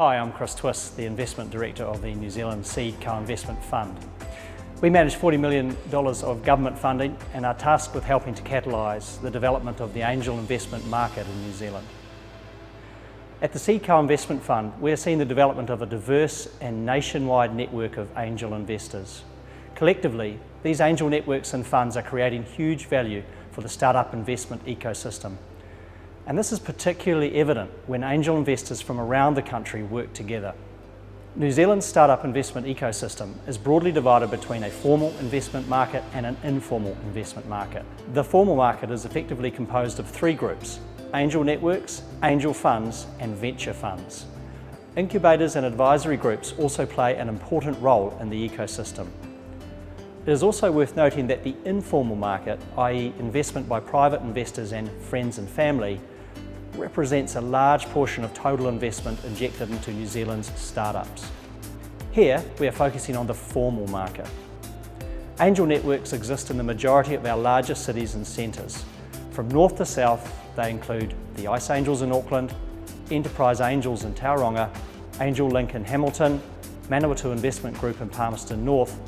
Hi, I'm Twiss, the Investment Director of the New Zealand Seed Co-Investment Fund. We manage $40 million of government funding and are tasked with helping to catalyse the development of the angel investment market in New Zealand. At the Seed Co-Investment Fund, we are seeing the development of a diverse and nationwide network of angel investors. Collectively, these angel networks and funds are creating huge value for the startup investment ecosystem. And this is particularly evident when angel investors from around the country work together. New Zealand's startup investment ecosystem is broadly divided between a formal investment market and an informal investment market. The formal market is effectively composed of three groups: angel networks, angel funds, and venture funds. Incubators and advisory groups also play an important role in the ecosystem. It is also worth noting that the informal market, i.e. investment by private investors and friends and family, represents a large portion of total investment injected into New Zealand's startups. Here, we are focusing on the formal market. Angel networks exist in the majority of our larger cities and centres. From north to south, they include the Ice Angels in Auckland, Enterprise Angels in Tauranga, Angel Link in Hamilton, Manawatu Investment Group in Palmerston North,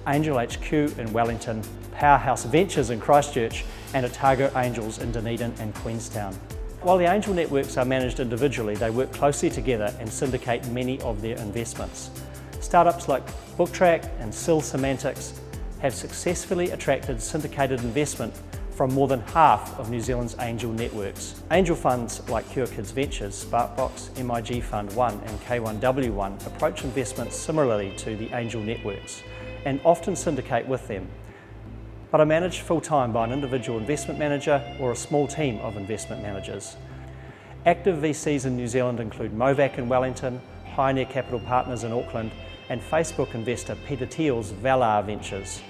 Angel HQ in Wellington, Powerhouse Ventures in Christchurch, and Otago Angels in Dunedin and Queenstown. While the angel networks are managed individually, they work closely together and syndicate many of their investments. Startups like BookTrack and Sill Semantics have successfully attracted syndicated investment from more than half of New Zealand's angel networks. Angel funds like Cure Kids Ventures, Sparkbox, MIG Fund 1 and K1W1 approach investments similarly to the angel networks and often syndicate with them, but are managed full-time by an individual investment manager or a small team of investment managers. Active VCs in New Zealand include Movac in Wellington, Pioneer Capital Partners in Auckland, and Facebook investor Peter Thiel's Valar Ventures.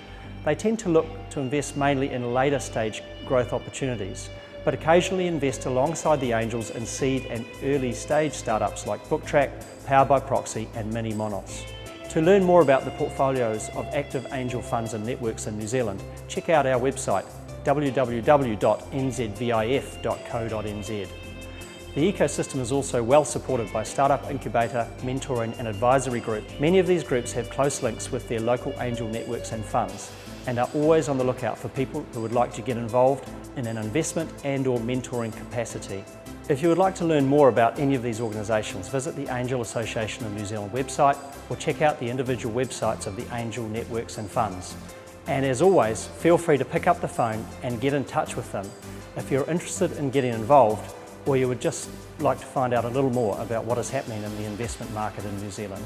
They tend to look to invest mainly in later stage growth opportunities, but occasionally invest alongside the angels in seed and early stage startups like BookTrack, Power by Proxy, and Mini Monos. To learn more about the portfolios of active angel funds and networks in New Zealand, check out our website www.nzvif.co.nz. The ecosystem is also well supported by startup incubator, mentoring and advisory groups. Many of these groups have close links with their local angel networks and funds and are always on the lookout for people who would like to get involved in an investment and/or mentoring capacity. If you would like to learn more about any of these organisations, visit the Angel Association of New Zealand website or check out the individual websites of the angel networks and funds. And as always, feel free to pick up the phone and get in touch with them if you're interested in getting involved or you would just like to find out a little more about what is happening in the investment market in New Zealand.